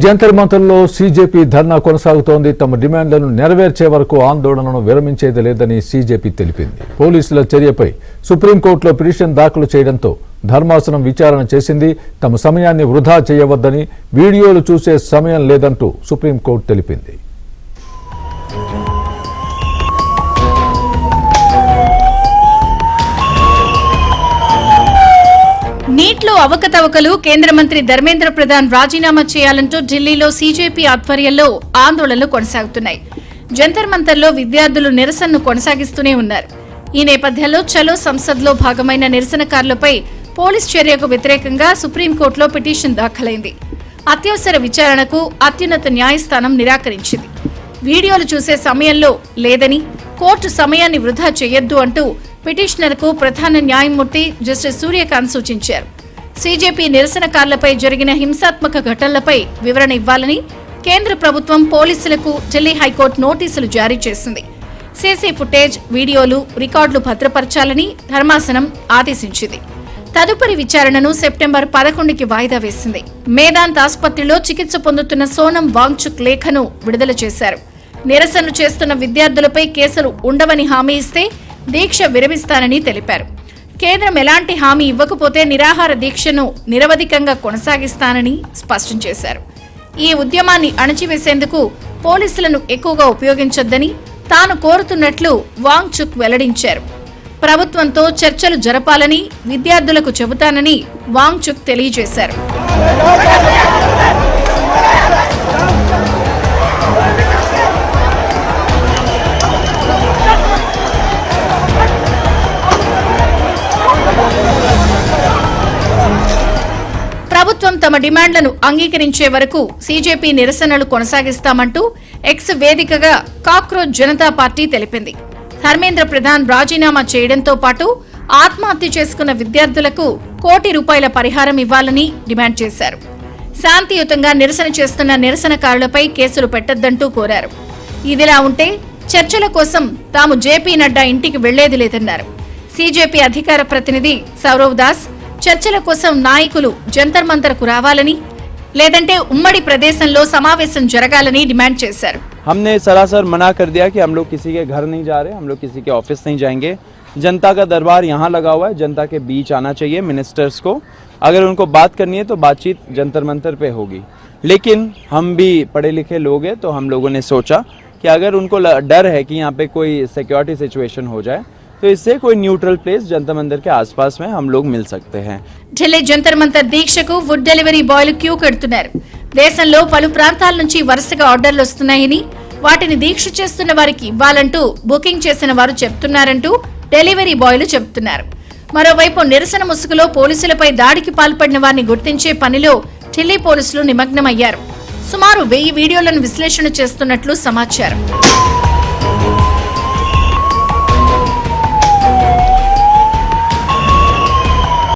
Jantar మంతర్లో CJP ధర్నా కొనసాగుతోంది. తమ డిమాండ్లను నెరవేర్చే వరకు ఆందోళనను విరమించేది లేదని సీజేపీ తెలిపింది. పోలీసుల చర్యపై సుప్రీంకోర్టులో పిటిషన్ దాఖలు చేయడంతో ధర్మాసనం విచారణ చేసింది. తమ సమయాన్ని వృధా చేయవద్దని, వీడియోలు చూసే సమయం లేదంటూ సుప్రీంకోర్టు తెలిపింది. నీట్లో అవకతవకలు కేంద్ర మంత్రి ధర్మేంద్ర ప్రధాన్ రాజీనామా చేయాలంటూ ఢిల్లీలో సీజేపీ ఆధ్వర్యంలో ఆందోళనలు కొనసాగుతున్నాయి. జంతర్ మంతర్లో విద్యార్థులు నిరసనను కొనసాగిస్తూనే ఉన్నారు. ఈ నేపథ్యంలో చలో సంసద్లో భాగమైన నిరసనకారులపై పోలీస్ చర్యకు వ్యతిరేకంగా సుప్రీంకోర్టులో పిటిషన్ దాఖలైంది. అత్యవసర విచారణకు అత్యున్నత న్యాయస్థానం నిరాకరించింది. వీడియోలు చూసే సమయంలో లేదని, కోర్టు సమయాన్ని వృధా చేయొద్దు అంటూ పిటిషనర్కు ప్రధాన న్యాయమూర్తి జస్టిస్ సూర్యకాంత్ సూచించారు. సీజేపీ నిరసనకారులపై జరిగిన హింసాత్మక ఘటనలపై వివరణ ఇవ్వాలని కేంద్ర ప్రభుత్వం పోలీసులకు ఢిల్లీ హైకోర్టు నోటీసులు జారీ చేసింది. సీసీ ఫుటేజ్, వీడియోలు, రికార్డులు భద్రపరచాలని ధర్మాసనం ఆదేశించింది. తదుపరి విచారణను సెప్టెంబర్ 11కి వాయిదా వేసింది. మేదాంత్ ఆసుపత్రిలో చికిత్స పొందుతున్న సోనం వాంగ్చుక్ లేఖను విడుదల చేశారు. నిరసనలు చేస్తున్న విద్యార్థులపై కేసులు ఉండవని హామీ ఇస్తే దీక్ష విరమిస్తానని తెలిపారు. కేంద్రం ఎలాంటి హామీ ఇవ్వకపోతే నిరాహార దీక్షను నిరవధికంగా కొనసాగిస్తానని స్పష్టం చేశారు. ఈ ఉద్యమాన్ని అణచివేసేందుకు పోలీసులను ఎక్కువగా ఉపయోగించొద్దని తాను కోరుతున్నట్లు వాంగ్చుక్ వెల్లడించారు. ప్రభుత్వంతో చర్చలు జరపాలని విద్యార్థులకు చెబుతానని వాంగ్చుక్ తెలియజేశారు. ప్రభుత్వం తమ డిమాండ్లను అంగీకరించే వరకు సీజేపీ నిరసనలు కొనసాగిస్తామంటూ ఎక్స్ వేదికగా కాక్రోచ్ జనతా పార్టీ తెలిపింది. ధర్మేంద్ర ప్రధాన్ రాజీనామా చేయడంతో పాటు ఆత్మహత్య చేసుకున్న విద్యార్థులకు ₹1 కోటి పరిహారం ఇవ్వాలని డిమాండ్ చేశారు. శాంతియుతంగా నిరసన చేస్తున్న నిరసనకారులపై కేసులు పెట్టొద్దంటూ కోరారు. ఇదిలా ఉంటే చర్చల కోసం తాము జేపీ నడ్డా ఇంటికి వెళ్లేది లేదన్నారు. సీజేపీ అధికార ప్రతినిధి సౌరవ్ దాస్ చర్చల కోసం నాయకులు జంతర్ మంతర్కు రావాలని, లేదంటే ఉమ్మడి ప్రదేశంలో సమావేశం జరగాలని డిమాండ్ చేశారు. हमने सरासर मना कर दिया कि हम लोग किसी के घर नहीं जा रहे, हम लोग किसी के ऑफिस नहीं जाएंगे. जनता का दरबार यहाँ लगा हुआ है, जनता के बीच आना चाहिए मिनिस्टर्स को. अगर उनको बात करनी है तो बातचीत जंतर मंतर पे होगी. लेकिन हम भी पढ़े लिखे लोग हैं, तो हम लोगों ने सोचा कि अगर उनको डर है कि यहाँ पे कोई सिक्योरिटी सिचुएशन हो जाए, तो इससे कोई न्यूट्रल प्लेस जंतर मंतर के आसपास में हम लोग मिल सकते हैं. ఢిల్లీ జంతర్ మంతర్ దీక్షకు ఫుడ్ డెలివరీ బాయ్లు క్యూ కడుతున్నారు. దేశంలో పలు ప్రాంతాల నుంచి వరుసగా ఆర్డర్లు వస్తున్నాయని, వాటిని దీక్ష చేస్తున్న వారికి ఇవ్వాలంటూ బుకింగ్ చేసిన వారు చెప్తున్నారంటూ డెలివరీ బాయ్లు చెబుతున్నారు. మరోవైపు నిరసన ముసుగులో పోలీసులపై దాడికి పాల్పడిన వారిని గుర్తించే పనిలో ఢిల్లీ పోలీసులు నిమగ్నమయ్యారు. సుమారు 1000 వీడియోలను విశ్లేషణ చేస్తున్నట్లు సమాచారం.